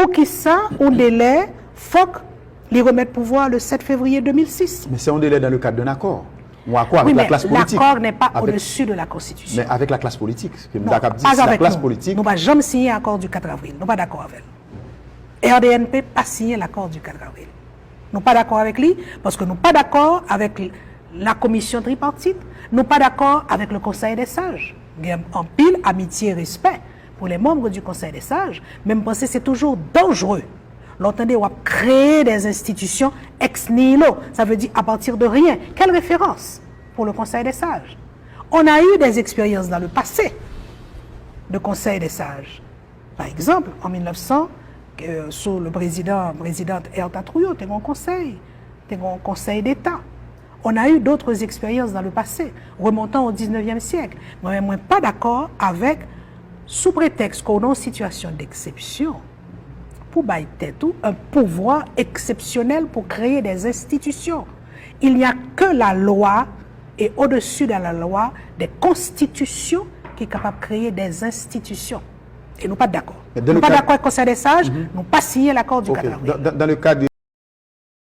Pour qui ça, on délai, faut les remettre pouvoir le 7 février 2006. Mais c'est un délai dans le cadre d'un accord. Ou accord Oui, avec la mais classe politique. l'accord n'est pas au-dessus de la Constitution. Mais avec la classe politique. Non, La pas classe nous. politique. Nous n'avons jamais signé l'accord du 4 avril. Nous n'avons pas d'accord avec lui. RDNP n'a pas signé l'accord du 4 avril. Nous n'avons pas d'accord avec lui parce que nous n'avons pas d'accord avec la commission tripartite. Nous n'avons pas d'accord avec le Conseil des sages. Il y a en pile amitié et respect pour les membres du Conseil des sages. Même penser que c'est toujours dangereux. L'entendez, on va créer des institutions ex nihilo. Ça veut dire à partir de rien. Quelle référence pour le Conseil des sages? On a eu des expériences dans le passé de Conseil des sages. Par exemple, en 1900, sous le présidente Herta Trouillot, tu as un conseil d'État. On a eu d'autres expériences dans le passé, remontant au 19e siècle. Moi, je ne suis pas d'accord avec, sous prétexte qu'on est en situation d'exception, pour bailler tout un pouvoir exceptionnel pour créer des institutions. Il n'y a que la loi et au-dessus de la loi, des constitutions qui sont capables de créer des institutions. Et nous ne sommes pas d'accord. Nous ne sommes pas d'accord avec le Conseil des sages, nous n'avons pas signé l'accord du 4 avril. Dans le cadre